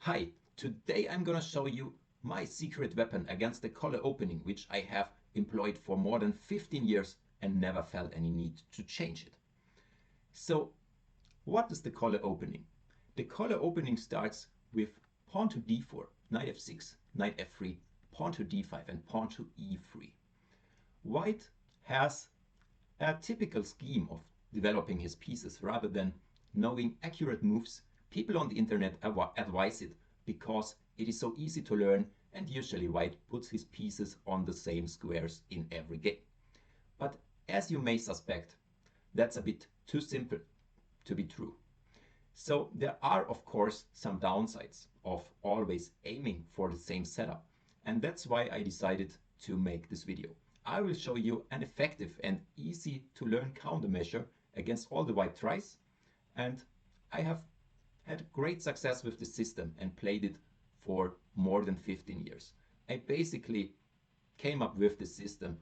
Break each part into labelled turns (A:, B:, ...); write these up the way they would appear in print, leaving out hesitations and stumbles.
A: Hi, today I'm gonna show you my secret weapon against the Colle opening, which I have employed for more than 15 years and never felt any need to change it. So what is the Colle opening? The Colle opening starts with pawn to d4, knight f6, knight f3, pawn to d5 and pawn to e3. White has a typical scheme of developing his pieces rather than knowing accurate moves. People on the internet advise it because it is so easy to learn, and usually White puts his pieces on the same squares in every game. But as you may suspect, that's a bit too simple to be true. So there are of course some downsides of always aiming for the same setup, and that's why I decided to make this video. I will show you an effective and easy to learn countermeasure against all the White tries, and I have had great success with this system and played it for more than 15 years. I basically came up with this system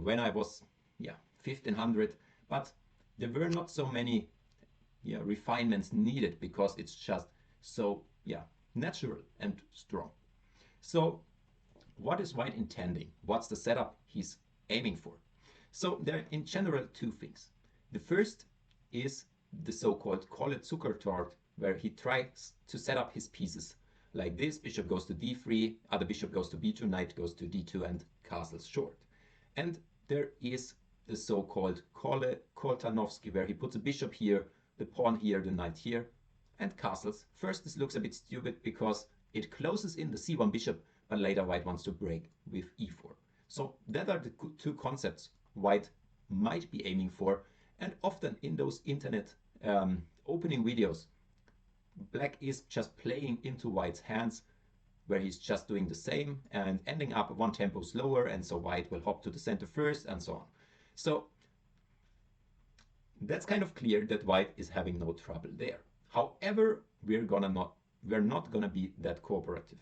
A: when I was 1500, but there were not so many refinements needed because it's just so natural and strong. So what is White intending? What's the setup he's aiming for? So there are in general two things. The first is the so-called Colle-Zuckertorte, where he tries to set up his pieces like this. Bishop goes to d3, other bishop goes to b2, knight goes to d2 and castles short. And there is the so-called Colle-Koltanowski, where he puts a bishop here, the pawn here, the knight here, and castles. First this looks a bit stupid because it closes in the c1 bishop, but later White wants to break with e4. So that are the two concepts White might be aiming for, and often in those internet opening videos, Black is just playing into White's hands, where he's just doing the same and ending up one tempo slower, and so White will hop to the center first and so on. So that's kind of clear that White is having no trouble there. However, we're not gonna be that cooperative.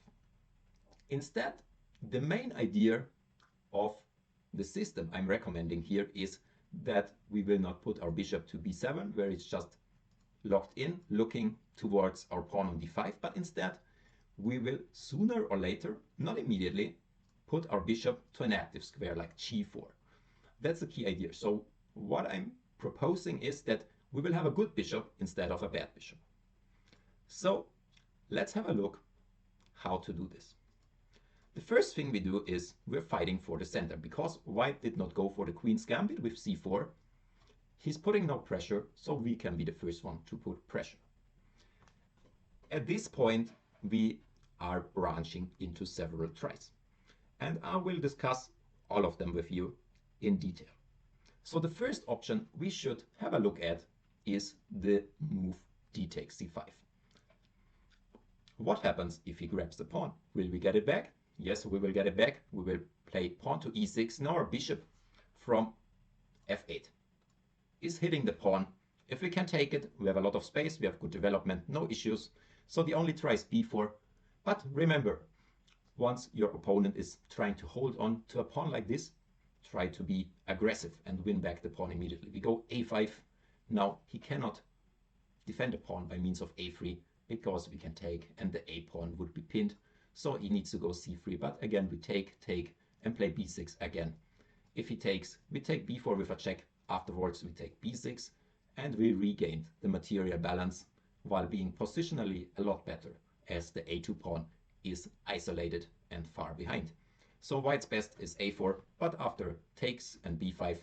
A: Instead, the main idea of the system I'm recommending here is that we will not put our bishop to b7, where it's just locked in, looking towards our pawn on d5, but instead we will sooner or later, not immediately, put our bishop to an active square like g4. That's the key idea. So what I'm proposing is that we will have a good bishop instead of a bad bishop. So let's have a look how to do this. The first thing we do is we're fighting for the center, because White did not go for the queen's gambit with c4. He's putting no pressure, so we can be the first one to put pressure. At this point, we are branching into several tries, and I will discuss all of them with you in detail. So the first option we should have a look at is the move d takes c5. What happens if he grabs the pawn? Will we get it back? Yes, we will get it back. We will play pawn to e6. Now our bishop from f8 is hitting the pawn. If we can take it, we have a lot of space, we have good development, no issues. So the only try is b4. But remember, once your opponent is trying to hold on to a pawn like this, try to be aggressive and win back the pawn immediately. We go a5. Now he cannot defend the pawn by means of a3 because we can take and the a pawn would be pinned. So he needs to go c3. But again, we take, and play b6 again. If he takes, we take b4 with a check. Afterwards, we take b6, and we regained the material balance while being positionally a lot better, as the a2 pawn is isolated and far behind. So White's best is a4, but after takes and b5,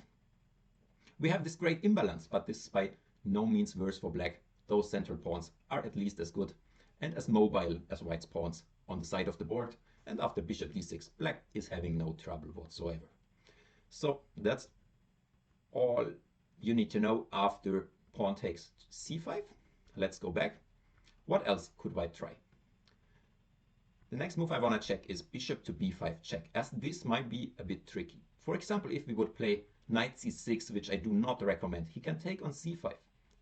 A: we have this great imbalance, but this is by no means worse for Black. Those central pawns are at least as good and as mobile as White's pawns on the side of the board, and after bishop d6, Black is having no trouble whatsoever. So that's all you need to know after pawn takes c5. Let's go back. What else could White try? The next move I want to check is bishop to b5 check, as this might be a bit tricky. For example, if we would play knight c6, which I do not recommend, he can take on c5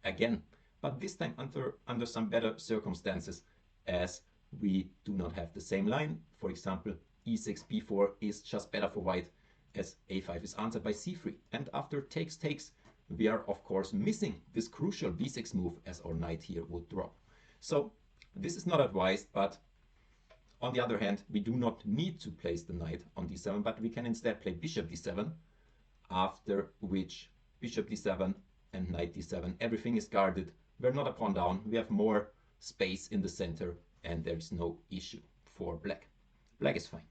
A: again, but this time under some better circumstances, as we do not have the same line. For example, e6, b4 is just better for White, as a5 is answered by c3. And after takes, we are of course missing this crucial b6 move, as our knight here would drop. So This is not advised, but on the other hand, we do not need to place the knight on d7, but we can instead play bishop d7, after which bishop d7 and knight d7, everything is guarded. We're not a pawn down, we have more space in the center, and there's no issue for black. Black is fine.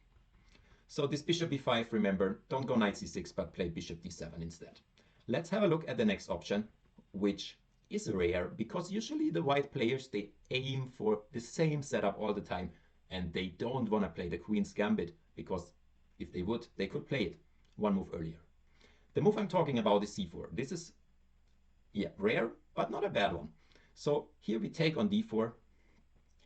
A: So this bishop b5, remember, don't go knight c6, but play bishop d7 instead. Let's have a look at the next option, which is rare, because usually the white players, they aim for the same setup all the time, and they don't want to play the queen's gambit, because if they would, they could play it one move earlier. The move I'm talking about is c4. This is, yeah, rare, but not a bad one. So here we take on d4,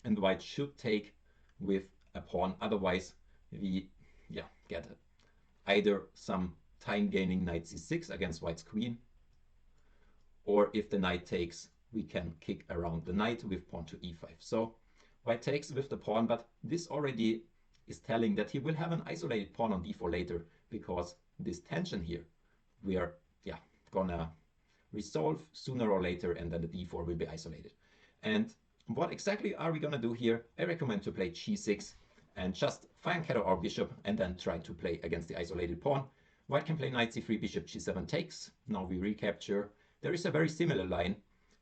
A: and white should take with a pawn. Otherwise, we get either some time gaining knight c6 against white's queen, or if the knight takes, we can kick around the knight with pawn to e5. So white takes with the pawn, but this already is telling that he will have an isolated pawn on d4 later, because this tension here we are gonna resolve sooner or later, and then the d4 will be isolated. And what exactly are we gonna do here? I recommend to play g6 and just fine shadow our bishop, and then try to play against the isolated pawn. White can play knight c3, bishop g7 takes. Now we recapture. There is a very similar line,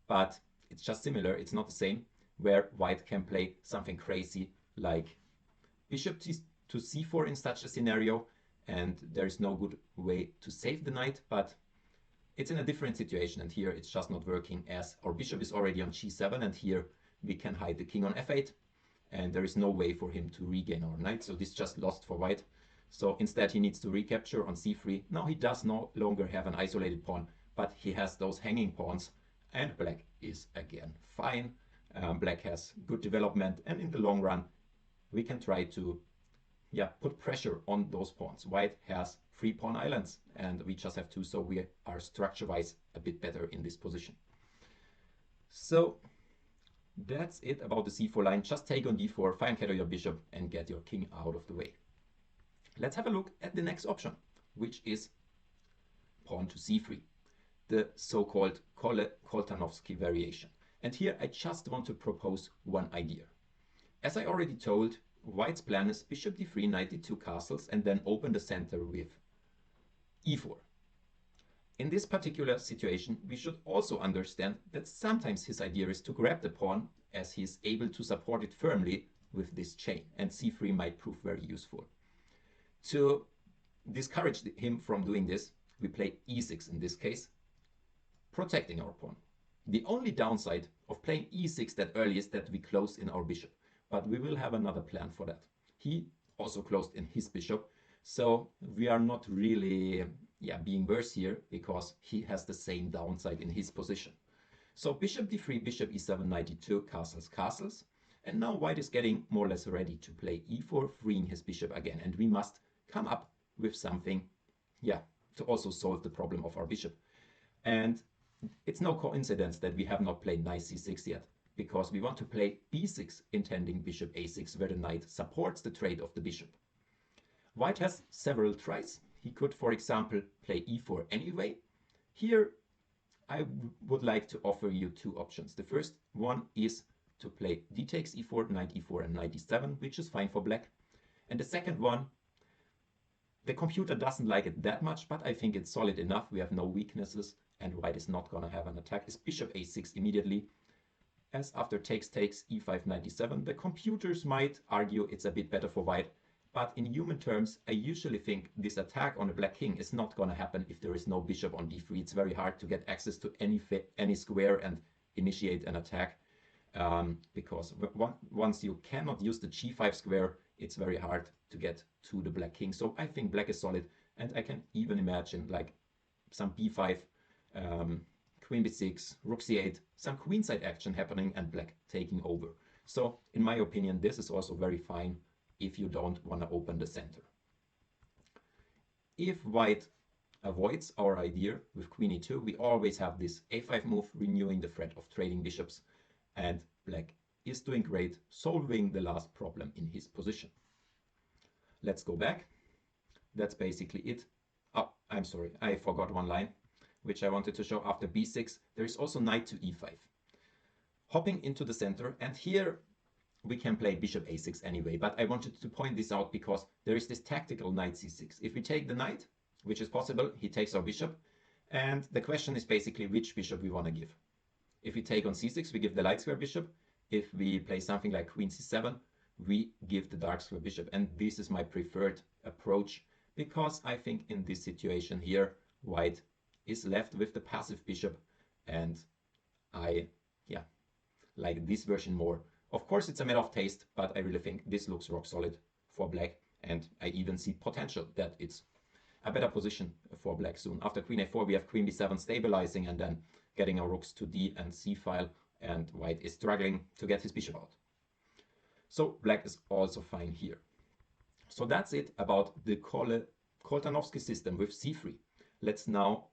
A: but it's just similar, it's not the same, where white can play something crazy like bishop to c4 in such a scenario, and there is no good way to save the knight, but it's in a different situation, and here it's just not working, as our bishop is already on g7, and here we can hide the king on f8, and there is no way for him to regain our knight, so this just lost for white. So instead he needs to recapture on c3. Now he does no longer have an isolated pawn, but he has those hanging pawns, and black is again fine. Black has good development, and in the long run we can try to put pressure on those pawns. White has 3 pawn islands, and we just have 2, so we are structure-wise a bit better in this position. So that's it about the c4 line. Just take on d4, fine shadow your bishop, and get your king out of the way. Let's have a look at the next option, which is pawn to c3, the so-called Colle-Koltanowski variation. And here I just want to propose one idea. As I already told, white's plan is bishop d3, knight d2 castles, and then open the center with e4. In this particular situation, we should also understand that sometimes his idea is to grab the pawn, as he is able to support it firmly with this chain, and c3 might prove very useful. To discourage him from doing this, we play e6 in this case, protecting our pawn. The only downside of playing e6 that early is that we close in our bishop, but we will have another plan for that. He also closed in his bishop, so we are not really being worse here, because he has the same downside in his position. So bishop d3, bishop e7, knight d2, castles, castles, and now white is getting more or less ready to play e4, freeing his bishop again, and we must come up with something to also solve the problem of our bishop. And it's no coincidence that we have not played knight c6 yet, because we want to play b6, intending bishop a6, where the knight supports the trade of the bishop. White has several tries. He could, for example, play e4 anyway. Here I would like to offer you 2 options. The first one is to play d takes e4, knight e4, and knight e7, which is fine for black. And the second one, the computer doesn't like it that much, but I think it's solid enough. We have no weaknesses, and white is not going to have an attack. Is bishop a6 immediately, as after takes, e5, knight e7. The computers might argue it's a bit better for white, but in human terms, I usually think this attack on a black king is not going to happen if there is no bishop on d3. It's very hard to get access to any square and initiate an attack, because once you cannot use the g5 square, it's very hard to get to the black king. So I think black is solid, and I can even imagine like some b5, queen b6, rook c8, some queenside action happening, and black taking over. So in my opinion, this is also very fine if you don't want to open the center. If white avoids our idea with queen e2, we always have this a5 move, renewing the threat of trading bishops, and black is doing great, solving the last problem in his position. Let's go back. That's basically it. Oh, I'm sorry, I forgot one line, which I wanted to show. After b6, there is also knight to e5. Hopping into the center, and here we can play bishop a6 anyway, but I wanted to point this out because there is this tactical knight c6. If we take the knight, which is possible, he takes our bishop, and the question is basically which bishop we want to give. If we take on c6, we give the light square bishop. If we play something like queen c7, we give the dark square bishop, and this is my preferred approach because I think in this situation here, white is left with the passive bishop, and I like this version more. Of course, it's a matter of taste, but I really think this looks rock solid for black, and I even see potential that it's a better position for black soon. After queen a4, we have queen b7 stabilizing and then getting our rooks to d and c file, and white is struggling to get his bishop out. So black is also fine here. So that's it about the Colle-Koltanowski system with c3. Let's now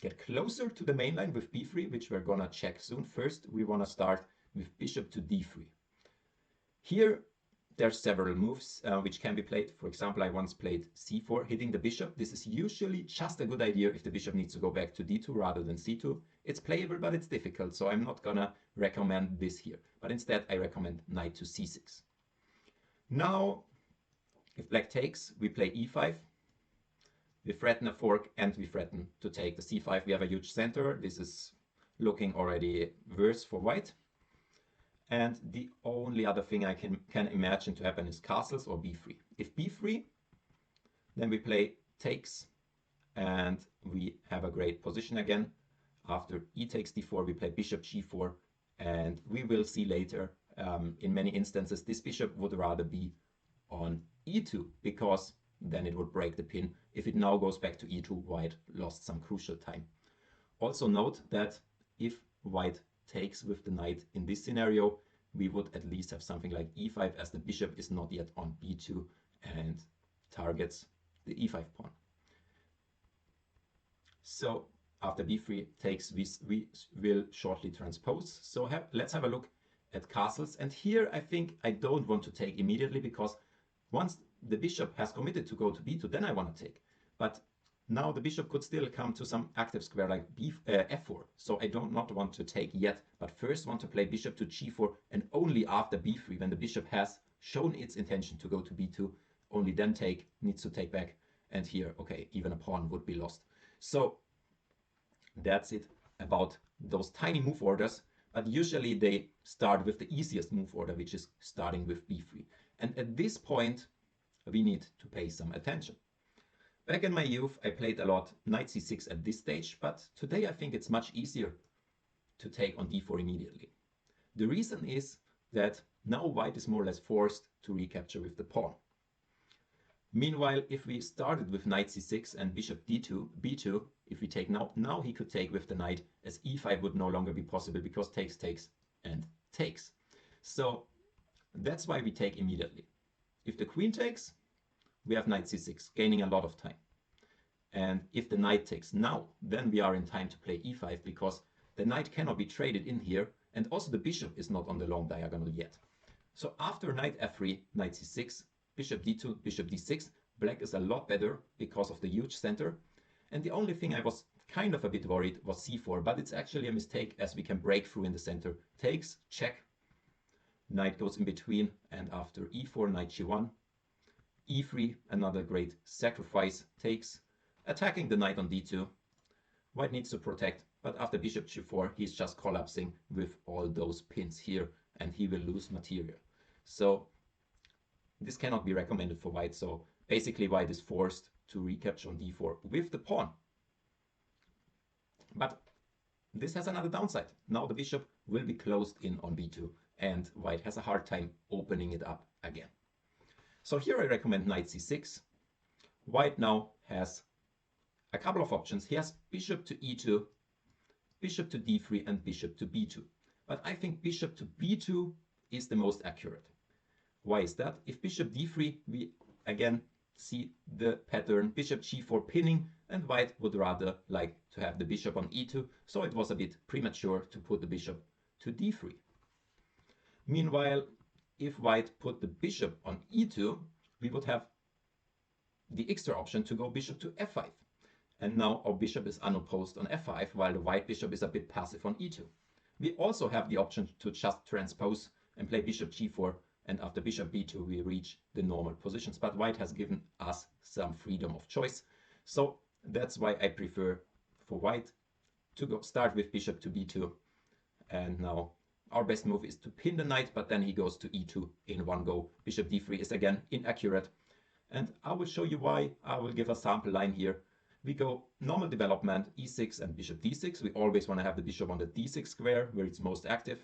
A: get closer to the main line with b3, which we're gonna check soon. First, we wanna start with bishop to d3. Here, there's several moves which can be played. For example, I once played c4, hitting the bishop. This is usually just a good idea if the bishop needs to go back to d2 rather than c2. It's playable, but it's difficult, so I'm not gonna recommend this here. But instead, I recommend knight to c6. Now, if black takes, we play e5. We threaten a fork, and we threaten to take the c5. We have a huge center. This is looking already worse for white. And the only other thing I can imagine to happen is castles or b3. If b3, then we play takes, and we have a great position again. After e takes d4, we play bishop g4, and we will see later, in many instances, this bishop would rather be on e2, because then it would break the pin. If it now goes back to e2, white lost some crucial time. Also note that if white takes with the knight in this scenario, we would at least have something like e5, as the bishop is not yet on b2 and targets the e5 pawn. So after b3 takes, we will shortly transpose. So let's have a look at castles. And here I think I don't want to take immediately, because once the bishop has committed to go to b2, then I want to take. But now the bishop could still come to some active square like f4. So I don't not want to take yet, but first want to play bishop to g4, and only after b3, when the bishop has shown its intention to go to b2, only then needs to take back. And here, okay, even a pawn would be lost. So that's it about those tiny move orders, but usually they start with the easiest move order, which is starting with b3. And at this point, we need to pay some attention. Back in my youth, I played a lot knight c6 at this stage, but today I think it's much easier to take on d4 immediately. The reason is that now white is more or less forced to recapture with the pawn. Meanwhile, if we started with knight c6 and bishop d2, b2, if we take now he could take with the knight, as e5 would no longer be possible, because takes, and takes. So that's why we take immediately. If the queen takes, we have knight c6, gaining a lot of time. And if the knight takes now, then we are in time to play e5, because the knight cannot be traded in here, and also the bishop is not on the long diagonal yet. So after knight f3, knight c6, bishop d2, bishop d6, black is a lot better because of the huge center. And the only thing I was kind of a bit worried was c4, but it's actually a mistake, as we can break through in the center. Takes, check, knight goes in between, and after e4, knight g1, e3, another great sacrifice, takes, attacking the knight on d2. White needs to protect, but after bishop g4, he's just collapsing with all those pins here, and he will lose material. So this cannot be recommended for white. So basically white is forced to recapture on d4 with the pawn. But this has another downside. Now the bishop will be closed in on b2, and white has a hard time opening it up again. So here I recommend knight c6. White now has a couple of options. He has bishop to e2, bishop to d3, and bishop to b2. But I think bishop to b2 is the most accurate. Why is that? If bishop d3, we again see the pattern, bishop g4 pinning, and white would rather like to have the bishop on e2, so it was a bit premature to put the bishop to d3. Meanwhile, if white put the bishop on e2, we would have the extra option to go bishop to f5. And now our bishop is unopposed on f5, while the white bishop is a bit passive on e2. We also have the option to just transpose and play bishop g4, and after bishop b2 we reach the normal positions. But white has given us some freedom of choice, so that's why I prefer for white to start with bishop to b2. And now our best move is to pin the knight, but then he goes to e2 in one go. Bishop d3 is again inaccurate, and I will show you why. I will give a sample line here. We go normal development, e6 and bishop d6. We always want to have the bishop on the d6 square where it's most active.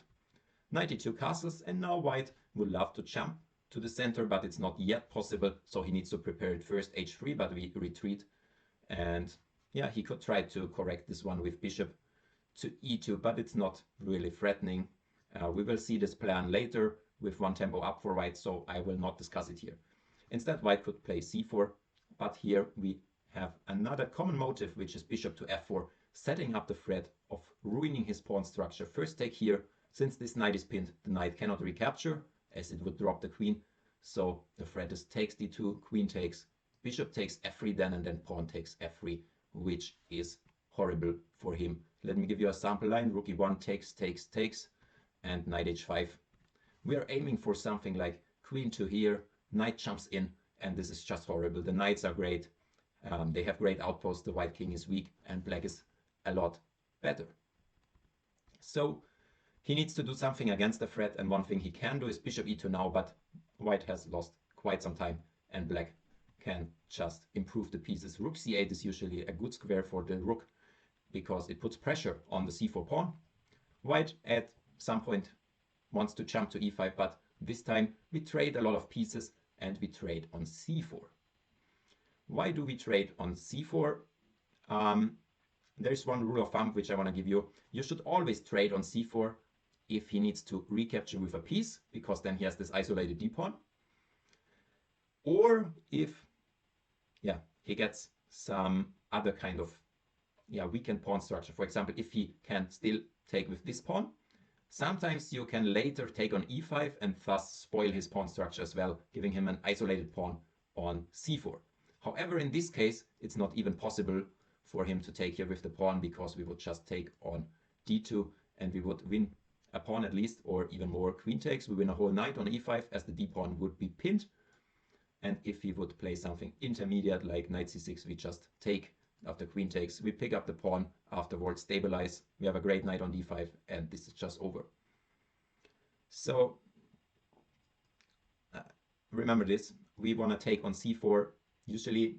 A: 92 castles, and now white would love to jump to the center, but it's not yet possible, so he needs to prepare it first, h3, but we retreat. And yeah, he could try to correct this one with bishop to e2, but it's not really threatening. We will see this plan later with one tempo up for white, so I will not discuss it here. Instead, white could play c4, but here we have another common motive, which is bishop to f4, setting up the threat of ruining his pawn structure. First take here. Since this knight is pinned, the knight cannot recapture, as it would drop the queen. So the threat is takes d2, queen takes, bishop takes f3 then, and then pawn takes f3, which is horrible for him. Let me give you a sample line. Rook e1 takes, takes, takes, and knight h5. We are aiming for something like queen to here, knight jumps in, and this is just horrible. The knights are great. They have great outposts. The white king is weak, and black is a lot better. So he needs to do something against the threat, and one thing he can do is bishop e2 now, but white has lost quite some time, and black can just improve the pieces. Rook c8 is usually a good square for the rook, because it puts pressure on the c4 pawn. White at some point wants to jump to e5, but this time we trade a lot of pieces, and we trade on c4. Why do we trade on c4? There's one rule of thumb which I want to give you. You should always trade on c4 if he needs to recapture with a piece, because then he has this isolated d-pawn. Or if he gets some other kind of weakened pawn structure. For example, if he can still take with this pawn, sometimes you can later take on e5 and thus spoil his pawn structure as well, giving him an isolated pawn on c4. However, in this case, it's not even possible for him to take here with the pawn, because we would just take on d2 and we would win a pawn at least, or even more. Queen takes, we win a whole knight on e5 as the d-pawn would be pinned. And if he would play something intermediate like knight c6, we just take after queen takes. We pick up the pawn, afterwards stabilize. We have a great knight on d5, and this is just over. So remember this, we want to take on c4 usually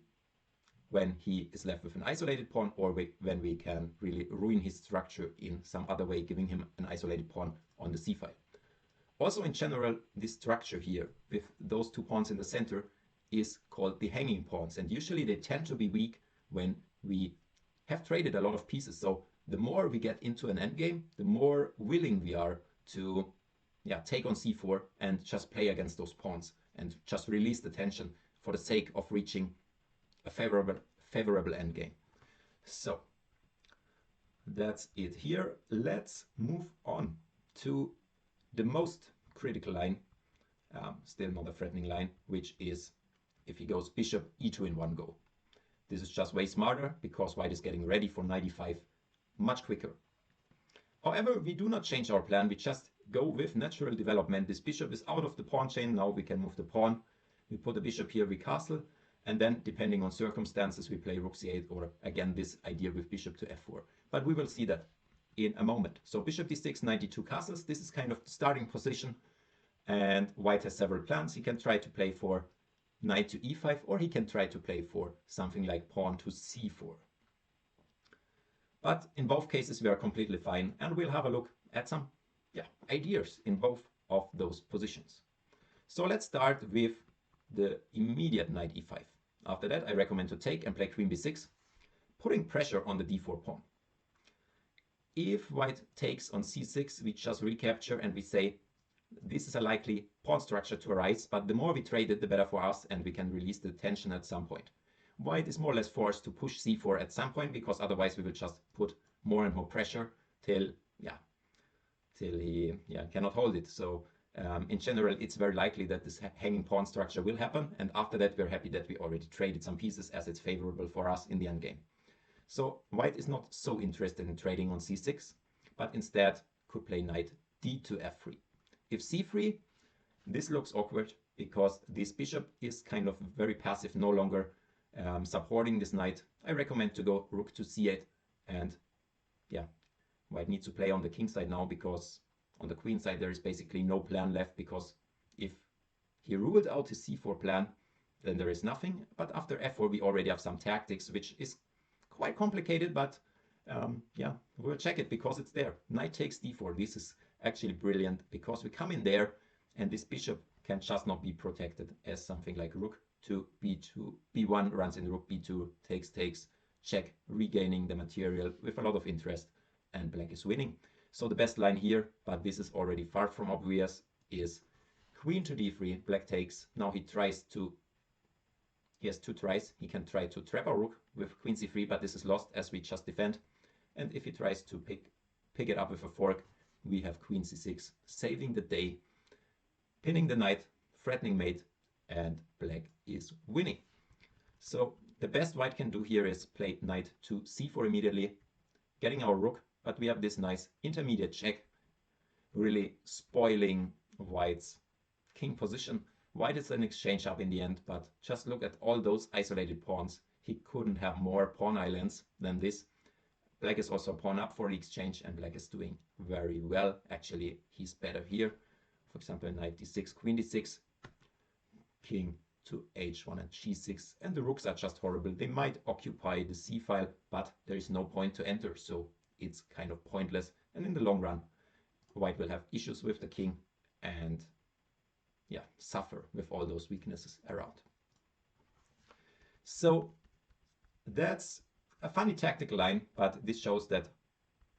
A: when he is left with an isolated pawn, or when we can really ruin his structure in some other way, giving him an isolated pawn on the c file. Also, in general, this structure here with those two pawns in the center is called the hanging pawns, and usually they tend to be weak when we have traded a lot of pieces. So the more we get into an endgame, the more willing we are to take on c4 and just play against those pawns and just release the tension for the sake of reaching a favorable endgame. So that's it here. Let's move on to the most critical line, still not a threatening line, which is if he goes bishop e2 in one go. This is just way smarter, because white is getting ready for knight e5 much quicker. However, we do not change our plan. We just go with natural development. This bishop is out of the pawn chain. Now we can move the pawn. We put the bishop here, we castle, and then depending on circumstances we play rook c8, or again this idea with bishop to f4. But we will see that in a moment. So bishop d6, 92 castles. This is kind of the starting position, and white has several plans. He can try to play for knight to e5, or he can try to play for something like pawn to c4. But in both cases we are completely fine, and we'll have a look at some ideas in both of those positions. So let's start with the immediate knight e5. After that, I recommend to take and play queen b6, putting pressure on the d4 pawn. If white takes on c6, we just recapture and we say this is a likely pawn structure to arise, but the more we trade it, the better for us, and we can release the tension at some point. White is more or less forced to push c4 at some point, because otherwise we will just put more and more pressure till he cannot hold it. So in general, it's very likely that this hanging pawn structure will happen, and after that we're happy that we already traded some pieces, as it's favorable for us in the endgame. So white is not so interested in trading on c6, but instead could play knight d to f3. If c3, this looks awkward because this bishop is kind of very passive, no longer supporting this knight. I recommend to go rook to c8, and yeah, white needs to play on the king side now, because on the queen side there is basically no plan left, because if he ruled out his c4 plan, then there is nothing. But after f4 we already have some tactics, which is quite complicated, but yeah, we'll check it because it's there. Knight takes d4. This is actually brilliant because we come in there and this bishop can just not be protected, as something like rook to b2, b1 runs in rook b2, takes, check, regaining the material with a lot of interest, and black is winning. So the best line here, but this is already far from obvious, is queen to d3, black takes. Now he has two tries. He can try to trap our rook with queen c3, but this is lost as we just defend. And if he tries to pick it up with a fork, we have queen c6, saving the day, pinning the knight, threatening mate, and black is winning. So the best white can do here is play knight to c4 immediately, getting our rook, but we have this nice intermediate check, really spoiling white's king position. White is an exchange up in the end, but just look at all those isolated pawns. He couldn't have more pawn islands than this. Black is also a pawn up for the exchange, and black is doing very well. Actually, he's better here. For example, knight d6, queen d6, king to h1 and g6, and the rooks are just horrible. They might occupy the c file, but there is no point to enter, so it's kind of pointless. And in the long run, white will have issues with the king and yeah, suffer with all those weaknesses around. So that's a funny tactical line, but this shows that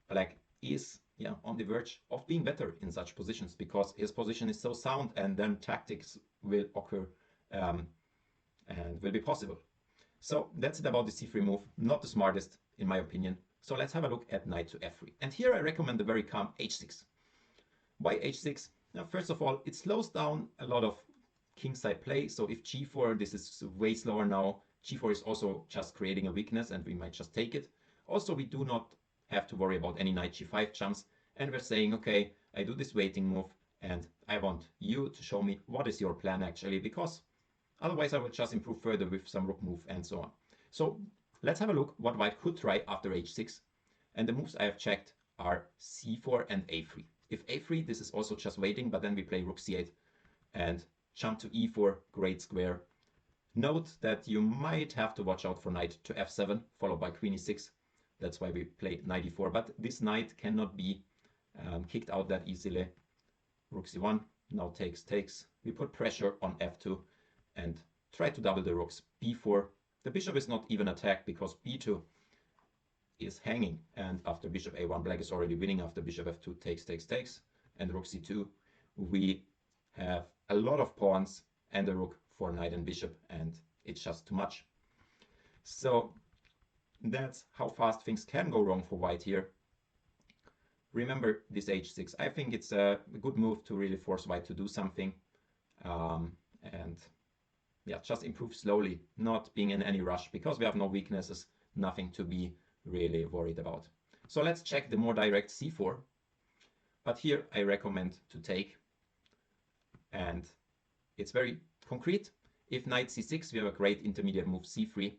A: black is on the verge of being better in such positions, because his position is so sound, and then tactics will occur and will be possible. So that's it about the c3 move. Not the smartest in my opinion. So let's have a look at knight to f3. And here I recommend the very calm h6. Why h6? Now, first of all, it slows down a lot of kingside play. So if g4, this is way slower now. g4 is also just creating a weakness, and we might just take it. Also, we do not have to worry about any knight g5 jumps. And we're saying, okay, I do this waiting move, and I want you to show me what is your plan actually, because otherwise I will just improve further with some rook move and so on. So let's have a look what white could try after h6. And the moves I have checked are c4 and a3. If a3, this is also just waiting, but then we play rook c8 and jump to e4, great square. Note that you might have to watch out for knight to f7, followed by queen e6. That's why we play knight e4, but this knight cannot be kicked out that easily. Rook c1, now takes. We put pressure on f2 and try to double the rooks. b4, the bishop is not even attacked because b2 is hanging, and after bishop a1, black is already winning. After bishop f2, takes, and rook c2, we have a lot of pawns and a rook for knight and bishop, and it's just too much. So that's how fast things can go wrong for white here. Remember this h6. I think it's a good move to really force white to do something, and yeah, just improve slowly, not being in any rush, because we have no weaknesses, nothing to be really worried about. So let's check the more direct c4, but here I recommend to take, and it's very concrete. If knight c6, we have a great intermediate move c3,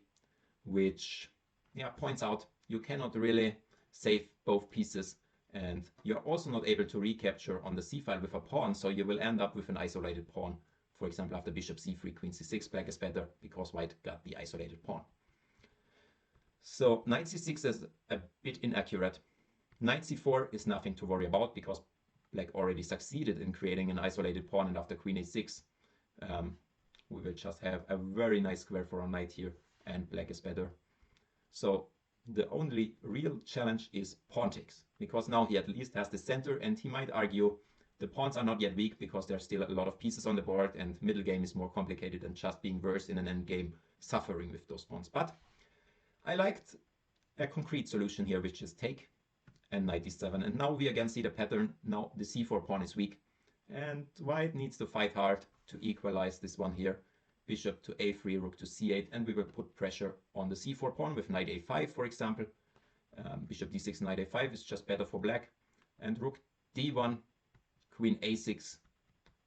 A: which points out you cannot really save both pieces, and you're also not able to recapture on the c file with a pawn, so you will end up with an isolated pawn. For example, after bishop c3, queen c6, black is better because white got the isolated pawn. So knight c6 is a bit inaccurate. Knight c4 is nothing to worry about because black already succeeded in creating an isolated pawn, and after queen a6, we will just have a very nice square for our knight here, and black is better. So the only real challenge is pawn takes, because now he at least has the center, and he might argue the pawns are not yet weak because there's still a lot of pieces on the board, and middle game is more complicated than just being worse in an end game, suffering with those pawns. But I liked a concrete solution here, which is take and knight d7. And now we again see the pattern. Now the c4 pawn is weak, and white needs to fight hard to equalize this one here. Bishop to a3, rook to c8, and we will put pressure on the c4 pawn with knight a5, for example. Bishop d6, knight a5 is just better for black. And rook d1, queen a6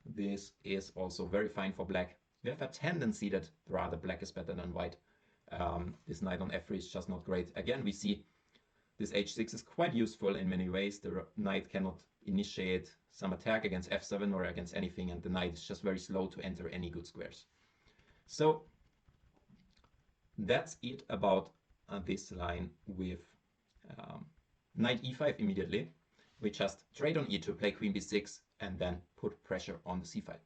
A: This is also very fine for black. We have a tendency that rather black is better than white. This knight on f3 is just not great. Again, we see this h6 is quite useful in many ways. The knight cannot initiate some attack against f7 or against anything, and the knight is just very slow to enter any good squares. So that's it about this line with knight e5 immediately. We just trade on e2, play queen b6, and then put pressure on the c file.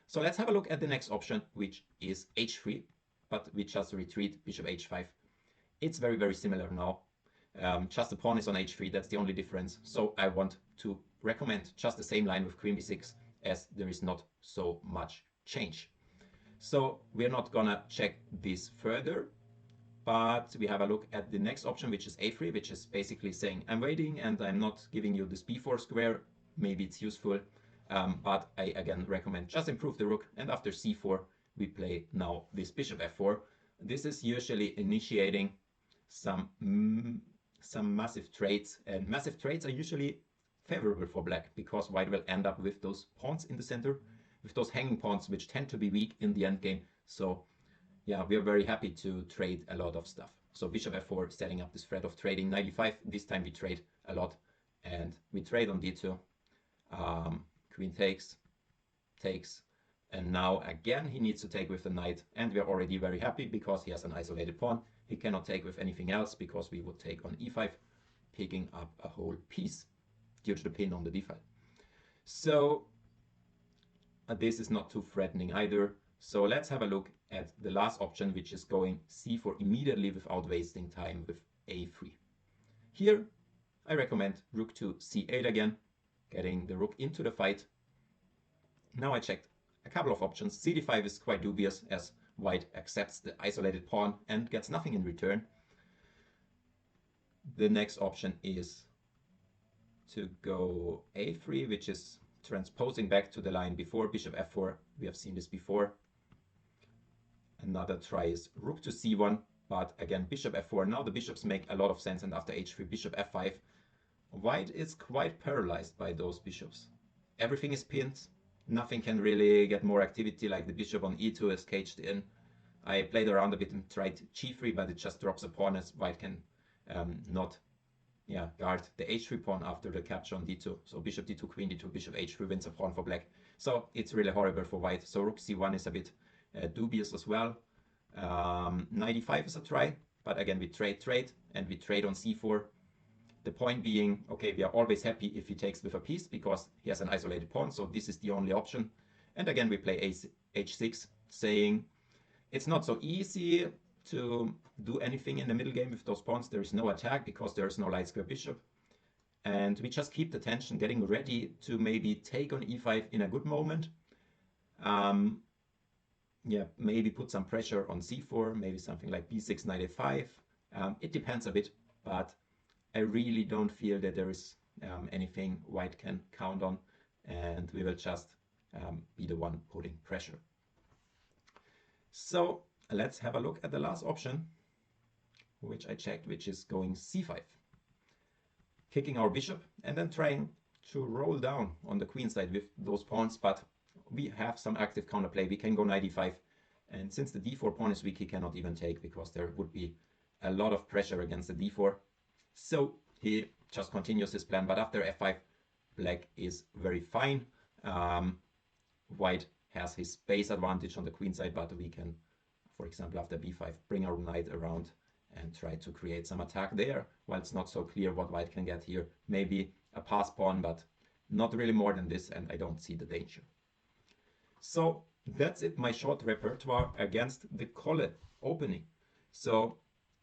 A: So let's have a look at the next option, which is h3, but we just retreat bishop h5. It's very, very similar now. Just the pawn is on h3, that's the only difference. So I want to recommend just the same line with queen b6, as there is not so much change. So we're not gonna check this further, but we have a look at the next option, which is a3, which is basically saying I'm waiting and I'm not giving you this b4 square. Maybe it's useful, but I again recommend just improve the rook, and after c4 we play now this bishop f4. This is usually initiating some massive trades, and massive trades are usually favorable for black because white will end up with those pawns in the center, with those hanging pawns which tend to be weak in the endgame. So yeah, we are very happy to trade a lot of stuff. So bishop f4 setting up this threat of trading. Knight e5, this time we trade a lot, and we trade on d2. Queen takes, and now again he needs to take with the knight, and we are already very happy because he has an isolated pawn. He cannot take with anything else because we would take on e5, picking up a whole piece due to the pin on the d file. So this is not too threatening either. So let's have a look at the last option, which is going c4 immediately without wasting time with a3. Here I recommend rook to c8 again, getting the rook into the fight. Now I checked a couple of options. cd5 is quite dubious as white accepts the isolated pawn and gets nothing in return. The next option is to go a3, which is transposing back to the line before bishop f4. We have seen this before. Another try is rook to c1, but again bishop f4. Now the bishops make a lot of sense, and after h3 bishop f5. White is quite paralyzed by those bishops. Everything is pinned. Nothing can really get more activity, like the bishop on e2 is caged in. I played around a bit and tried g3, but it just drops a pawn as white can not guard the h3 pawn after the capture on d2. So bishop d2, queen d2, bishop h3 wins a pawn for black. So it's really horrible for white. So rook c1 is a bit dubious as well. Knight e5 is a try, but again we trade, and we trade on c4. The point being, okay, we are always happy if he takes with a piece because he has an isolated pawn, so this is the only option. And again we play h6, saying it's not so easy to do anything in the middle game with those pawns. There is no attack because there is no light square bishop. And we just keep the tension, getting ready to maybe take on e5 in a good moment. Maybe put some pressure on c4, maybe something like b6, knight a5. It depends a bit, but I really don't feel that there is anything white can count on, and we will just be the one putting pressure. So let's have a look at the last option, which I checked, which is going c5. Kicking our bishop and then trying to roll down on the queen side with those pawns, but we have some active counterplay. We can go knight e5, and since the d4 pawn is weak, he cannot even take because there would be a lot of pressure against the d4. So he just continues his plan, but after f5, black is very fine. White has his base advantage on the queen side, but we can, for example, after b5, bring our knight around and try to create some attack there, while it's not so clear what white can get here. Maybe a pass pawn, but not really more than this, and I don't see the danger. So that's it, my short repertoire against the Colle opening. So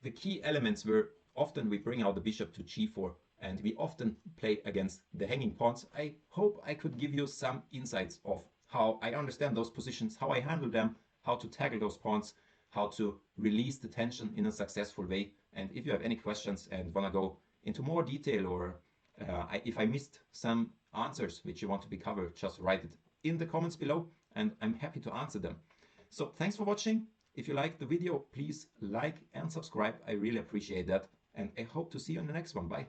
A: the key elements were often we bring out the bishop to g4, and we often play against the hanging pawns. I hope I could give you some insights of how I understand those positions, how I handle them, how to tackle those pawns, how to release the tension in a successful way. And if you have any questions and want to go into more detail, or if I missed some answers which you want to be covered, just write it in the comments below and I'm happy to answer them. So thanks for watching. If you liked the video, please like and subscribe. I really appreciate that. And I hope to see you in the next one. Bye.